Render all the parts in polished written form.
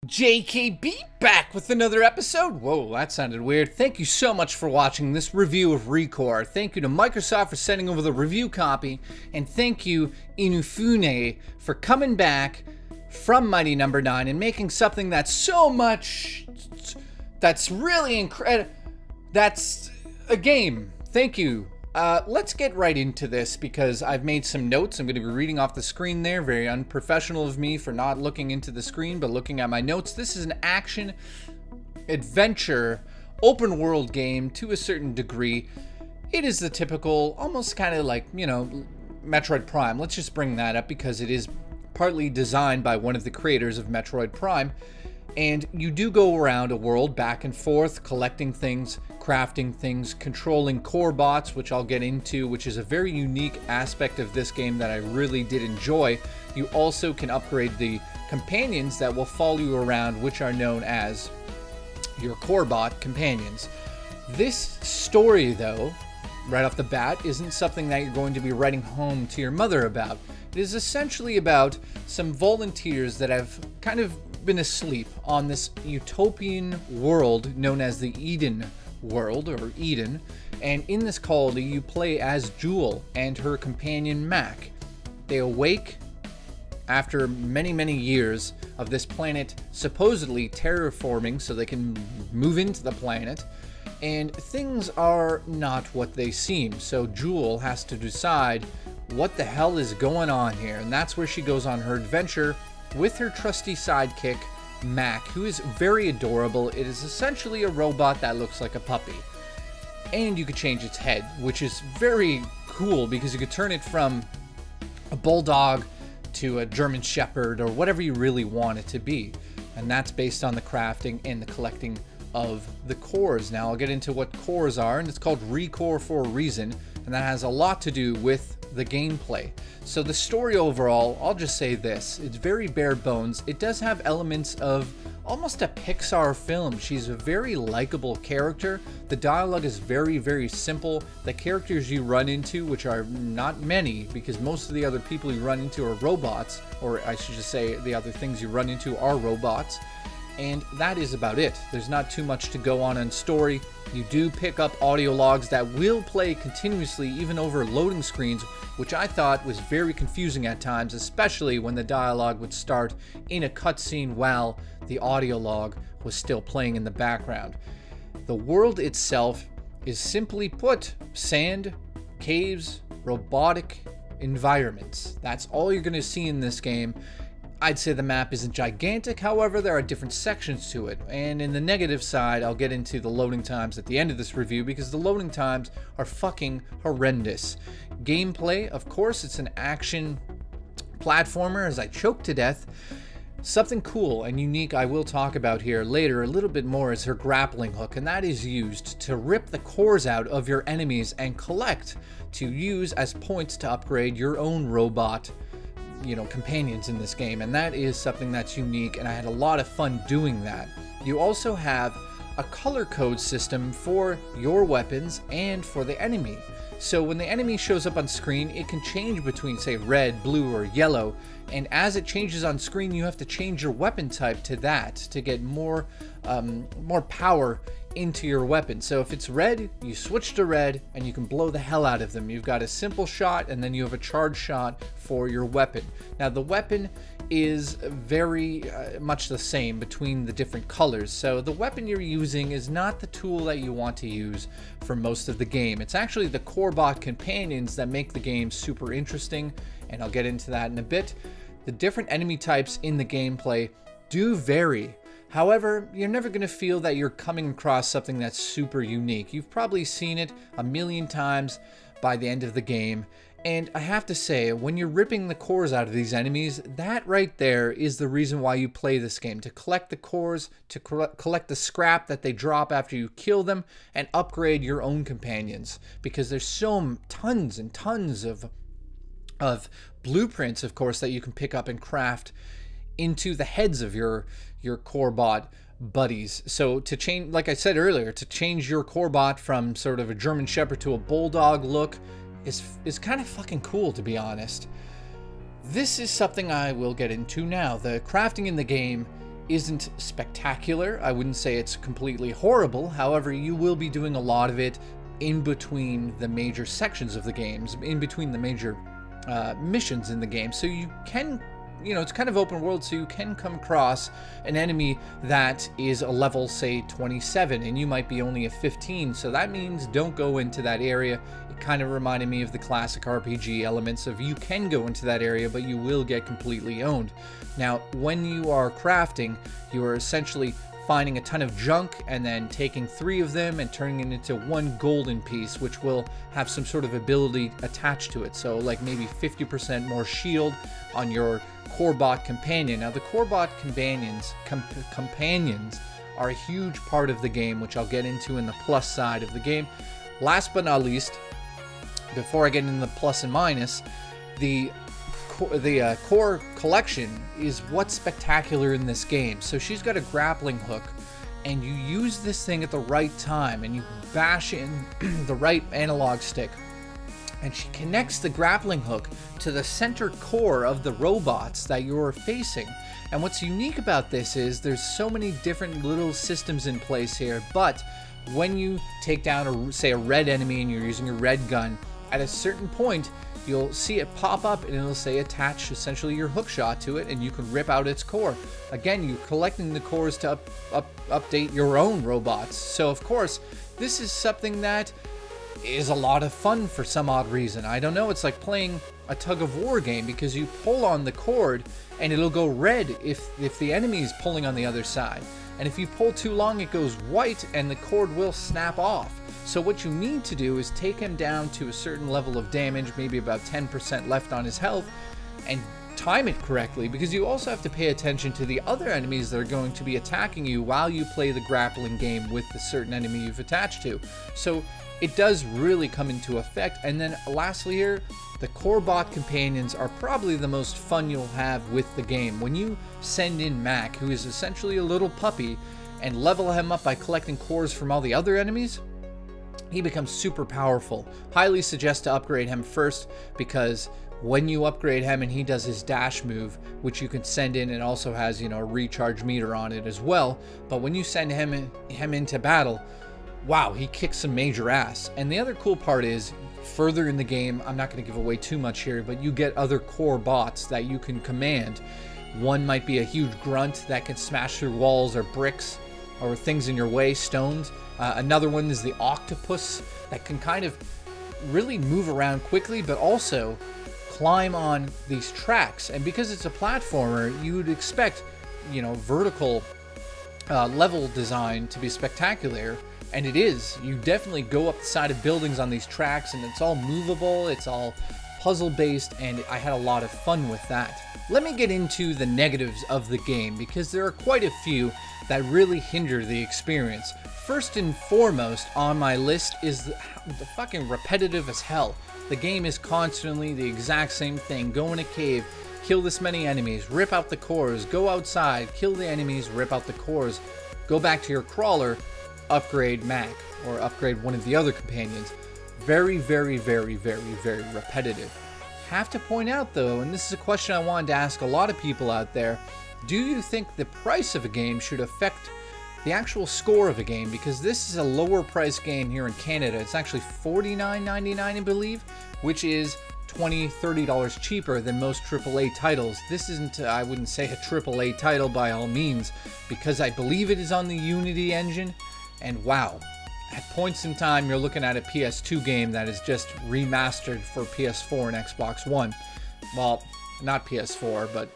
JKB back with another episode. Whoa, that sounded weird. Thank you so much for watching this review of Recore. Thank you to Microsoft for sending over the review copy. And thank you, Inufune, for coming back from Mighty Number 9 and making something that's so much... that's really incredible. That's a game. Thank you. Let's get right into this because I've made some notes. I'm going to be reading off the screen there. Very unprofessional of me for not looking into the screen, but looking at my notes. This is an action, adventure, open world game to a certain degree. It is the typical, almost kind of like, you know, Metroid Prime. Let's just bring that up because it is partly designed by one of the creators of Metroid Prime. And you do go around a world back and forth, collecting things, crafting things, controlling core bots, which I'll get into, which is a very unique aspect of this game that I really did enjoy. You also can upgrade the companions that will follow you around, which are known as your core bot companions. This story, though, right off the bat, isn't something that you're going to be writing home to your mother about. It is essentially about some volunteers that have kind of been asleep on this utopian world known as the Eden world, or Eden, and in this colony you play as Jewel and her companion Mac. They awake after many years of this planet supposedly terraforming so they can move into the planet, and things are not what they seem. So Jewel has to decide what the hell is going on here, and that's where she goes on her adventure with her trusty sidekick, Mac, who is very adorable. It is essentially a robot that looks like a puppy. And you could change its head, which is very cool because you could turn it from a bulldog to a German Shepherd or whatever you really want it to be. And that's based on the crafting and the collecting of the cores. Now I'll get into what cores are, and it's called Recore for a reason, and that has a lot to do with the gameplay. So the story overall, I'll just say this, it's very bare bones. It does have elements of almost a Pixar film. She's a very likable character. The dialogue is very simple. The characters you run into, which are not many because most of the other people you run into are robots, or I should just say the other things you run into are robots. And that is about it. There's not too much to go on in story. You do pick up audio logs that will play continuously even over loading screens, which I thought was very confusing at times, especially when the dialogue would start in a cutscene while the audio log was still playing in the background. The world itself is simply put sand, caves, robotic environments. That's all you're going to see in this game. I'd say the map isn't gigantic, however, there are different sections to it. And in the negative side, I'll get into the loading times at the end of this review because the loading times are fucking horrendous. Gameplay, of course, it's an action platformer as I choke to death. Something cool and unique I will talk about here later a little bit more is her grappling hook, and that is used to rip the cores out of your enemies and collect to use as points to upgrade your own robot, you know, companions in this game, and that is something that's unique, and I had a lot of fun doing that. You also have a color code system for your weapons and for the enemy. So when the enemy shows up on screen, it can change between, say, red, blue, or yellow, and as it changes on screen, you have to change your weapon type to that to get more power into your weapon. So if it's red, you switch to red and you can blow the hell out of them. You've got a simple shot and then you have a charge shot for your weapon. Now the weapon is very much the same between the different colors. So the weapon you're using is not the tool that you want to use for most of the game. It's actually the core bot companions that make the game super interesting, and I'll get into that in a bit. The different enemy types in the gameplay do vary. However, you're never going to feel that you're coming across something that's super unique. You've probably seen it a million times by the end of the game. And I have to say, when you're ripping the cores out of these enemies, that right there is the reason why you play this game. To collect the cores, to collect the scrap that they drop after you kill them, and upgrade your own companions. Because there's so tons and tons of blueprints, of course, that you can pick up and craft into the heads of your core bot buddies. So to change, like I said earlier, to change your core bot from sort of a German Shepherd to a bulldog look is kind of fucking cool, to be honest. This is something I will get into now. The crafting in the game isn't spectacular. I wouldn't say it's completely horrible. However, you will be doing a lot of it in between the major sections of the games, in between the major missions in the game. So you can, you know, it's kind of open world, so you can come across an enemy that is a level, say, 27, and you might be only a 15. So that means don't go into that area. It kind of reminded me of the classic RPG elements of you can go into that area, but you will get completely owned. Now, when you are crafting, you are essentially finding a ton of junk and then taking 3 of them and turning it into 1 golden piece, which will have some sort of ability attached to it. So like maybe 50% more shield on your core bot companion. Now the core bot companions are a huge part of the game, which I'll get into in the plus side of the game. Last but not least, before I get into the plus and minus, the core collection is what's spectacular in this game. So she's got a grappling hook, and you use this thing at the right time, and you bash in the right analog stick, and she connects the grappling hook to the center core of the robots that you're facing. And what's unique about this is there's so many different little systems in place here, but when you take down say a red enemy and you're using a red gun, at a certain point you'll see it pop up and it'll say attach essentially your hook shot to it, and you can rip out its core. Again, you're collecting the cores to update your own robots. So of course this is something that is a lot of fun for some odd reason. I don't know, it's like playing a tug of war game, because you pull on the cord and it'll go red if the enemy is pulling on the other side, and if you pull too long it goes white and the cord will snap off. So what you need to do is take him down to a certain level of damage, maybe about 10% left on his health, and time it correctly, because you also have to pay attention to the other enemies that are going to be attacking you while you play the grappling game with the certain enemy you've attached to. So it does really come into effect. And then lastly here, the core bot companions are probably the most fun you'll have with the game. When you send in Mac, who is essentially a little puppy, and level him up by collecting cores from all the other enemies, he becomes super powerful. Highly suggest to upgrade him first, because when you upgrade him and he does his dash move, which you can send in, it also has, you know, a recharge meter on it as well. But when you send him into battle, wow, he kicks some major ass. And the other cool part is, further in the game, I'm not going to give away too much here, but you get other core bots that you can command. One might be a huge grunt that can smash through walls or bricks or things in your way, stones. Another one is the octopus that can kind of really move around quickly, but also climb on these tracks. And because it's a platformer, you would expect, you know, vertical level design to be spectacular. And it is. You definitely go up the side of buildings on these tracks, and it's all movable, it's all puzzle based, and I had a lot of fun with that. Let me get into the negatives of the game, because there are quite a few that really hinder the experience. First and foremost on my list is the fucking repetitive as hell. The game is constantly the exact same thing. Go in a cave, kill this many enemies, rip out the cores, go outside, kill the enemies, rip out the cores, go back to your crawler, upgrade Mac, or upgrade one of the other companions. Very, very, very, very, very repetitive. Have to point out though, and this is a question I wanted to ask a lot of people out there, do you think the price of a game should affect the actual score of a game? Because this is a lower price game here in Canada. It's actually $49.99, I believe, which is $20, $30 cheaper than most AAA titles. This isn't, I wouldn't say a AAA title by all means, because I believe it is on the Unity engine. And wow, at points in time, you're looking at a PS2 game that is just remastered for PS4 and Xbox One. Well, not PS4, but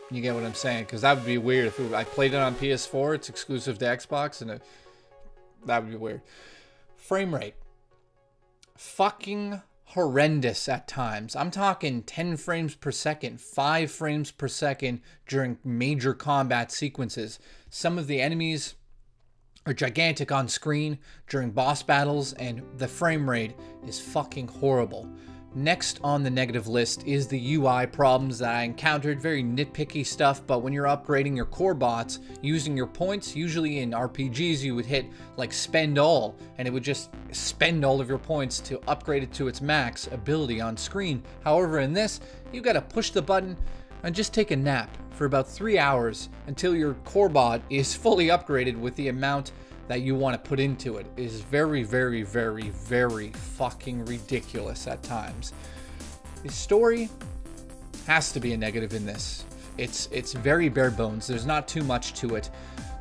you get what I'm saying, because that would be weird if I played it on PS4, it's exclusive to Xbox, and that would be weird. Frame rate. Fucking horrendous at times. I'm talking 10 frames per second, 5 frames per second during major combat sequences. Some of the enemies are gigantic on screen during boss battles, and the frame rate is fucking horrible. Next on the negative list is the UI problems that I encountered. Very nitpicky stuff, but when you're upgrading your core bots using your points, usually in RPGs you would hit like spend all, and it would just spend all of your points to upgrade it to its max ability on screen. However, in this, you gotta push the button, and just take a nap for about 3 hours until your core bot is fully upgraded with the amount that you want to put into it. It is very, very, very, very fucking ridiculous at times. The story has to be a negative in this. It's very bare bones. There's not too much to it.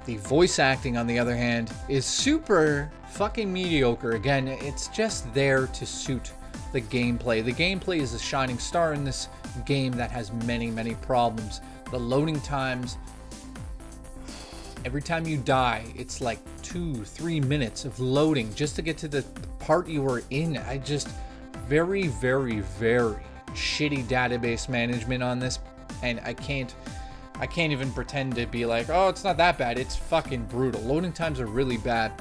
The voice acting, on the other hand, is super fucking mediocre. Again, it's just there to suit the gameplay. The gameplay is a shining star in this game that has many, many problems. The loading times, every time you die, it's like 2-3 minutes of loading just to get to the part you were in. Very, very, very shitty database management on this, and I can't even pretend to be like, oh, it's not that bad. It's fucking brutal. Loading times are really bad.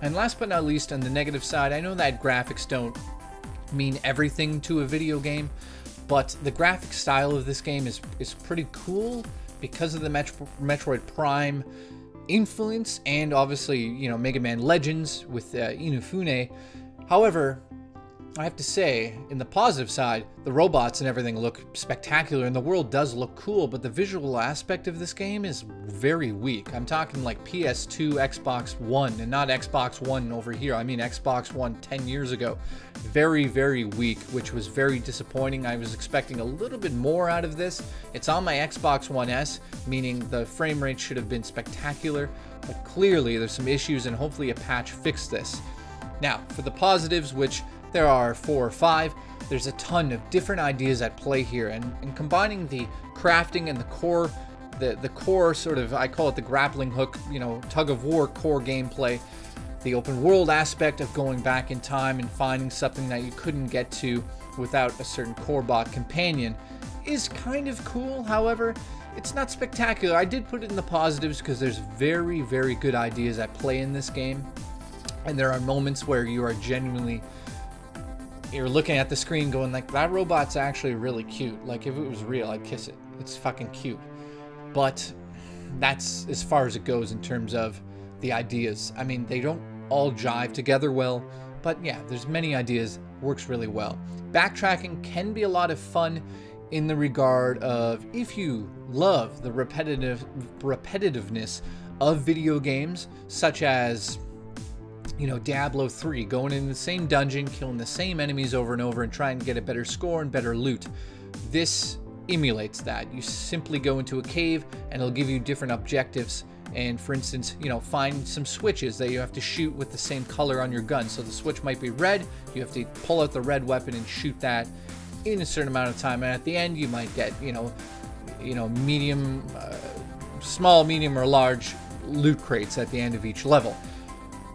And last but not least, on the negative side, I know that graphics don't mean everything to a video game, but the graphic style of this game is pretty cool because of the Metroid Prime influence, and obviously, you know, Mega Man Legends with Inafune. However, I have to say, in the positive side, the robots and everything look spectacular, and the world does look cool, but the visual aspect of this game is very weak. I'm talking like PS2, Xbox One, and not Xbox One over here. I mean Xbox One 10 years ago. Very, very weak, which was very disappointing. I was expecting a little bit more out of this. It's on my Xbox One S, meaning the frame rate should have been spectacular, but clearly there's some issues, and hopefully a patch fixed this. Now, for the positives, which there are 4 or 5. There's a ton of different ideas at play here, and combining the crafting and the core sort of, I call it the grappling hook, you know, tug of war core gameplay, the open world aspect of going back in time and finding something that you couldn't get to without a certain core bot companion is kind of cool. However, it's not spectacular. I did put it in the positives because there's very, very good ideas at play in this game, and there are moments where you are genuinely, you're looking at the screen going like, that robot's actually really cute. Like, if it was real, I'd kiss it. It's fucking cute. But that's as far as it goes in terms of the ideas. I mean, they don't all jive together well, but yeah, there's many ideas, works really well. Backtracking can be a lot of fun in the regard of, if you love the repetitiveness of video games, such as, you know, Diablo 3, going in the same dungeon, killing the same enemies over and over and trying to get a better score and better loot. This emulates that. You simply go into a cave and it'll give you different objectives, and for instance, you know, find some switches that you have to shoot with the same color on your gun. So the switch might be red, you have to pull out the red weapon and shoot that in a certain amount of time, and at the end you might get, you know, medium, small, medium, or large loot crates at the end of each level.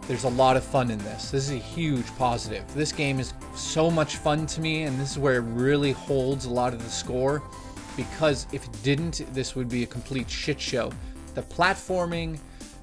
There's a lot of fun in this. This is a huge positive. This game is so much fun to me, and this is where it really holds a lot of the score, because if it didn't, this would be a complete shit show. The platforming,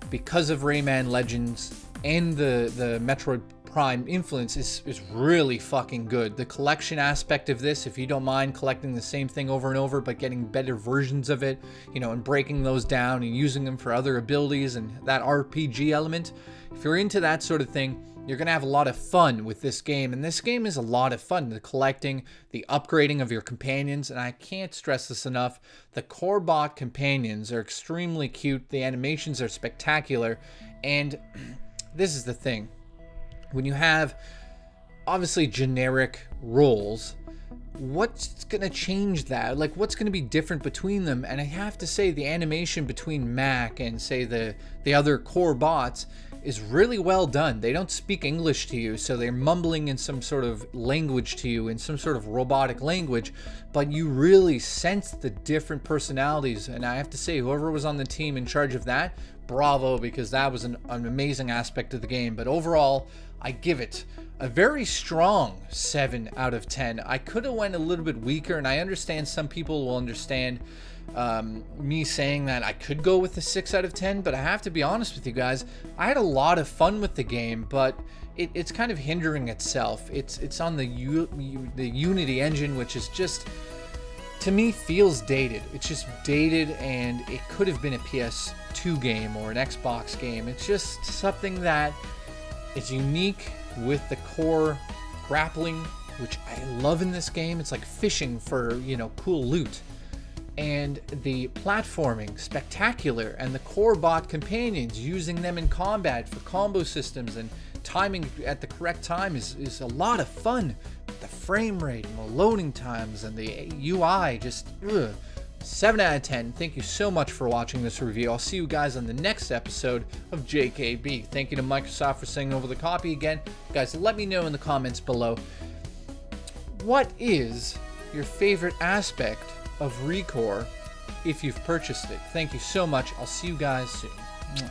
because of Rayman Legends and the Metroid Prime influence, is really fucking good. The collection aspect of this, if you don't mind collecting the same thing over and over but getting better versions of it, you know, and breaking those down and using them for other abilities, and that RPG element, if you're into that sort of thing, you're going to have a lot of fun with this game. And this game is a lot of fun. The collecting, the upgrading of your companions, and I can't stress this enough, the core bot companions are extremely cute. The animations are spectacular. And this is the thing. When you have, obviously, generic roles, what's going to change that? Like, what's going to be different between them? And I have to say, the animation between Mac and, say, the other core bots is really well done. They don't speak English to you, so they're mumbling in some sort of language to you, in some sort of robotic language, but you really sense the different personalities. And I have to say, whoever was on the team in charge of that, bravo, because that was an amazing aspect of the game. But overall, I give it a very strong 7 out of 10. I could have went a little bit weaker, and I understand some people will understand me saying that I could go with a 6 out of 10, but I have to be honest with you guys, I had a lot of fun with the game, but it's kind of hindering itself. It's on the Unity engine, which is just, to me, feels dated. It's just dated, and it could have been a PS2 game or an Xbox game. It's just something that is unique with the core grappling, which I love in this game. It's like fishing for, you know, cool loot. And the platforming, spectacular, and the core bot companions, using them in combat for combo systems and timing at the correct time is a lot of fun. The frame rate and the loading times and the UI, just 7 out of 10. Thank you so much for watching this review. I'll see you guys on the next episode of JKB. Thank you to Microsoft for sending over the copy again. Guys, let me know in the comments below, what is your favorite aspect of Recore if you've purchased it. Thank you so much. I'll see you guys soon.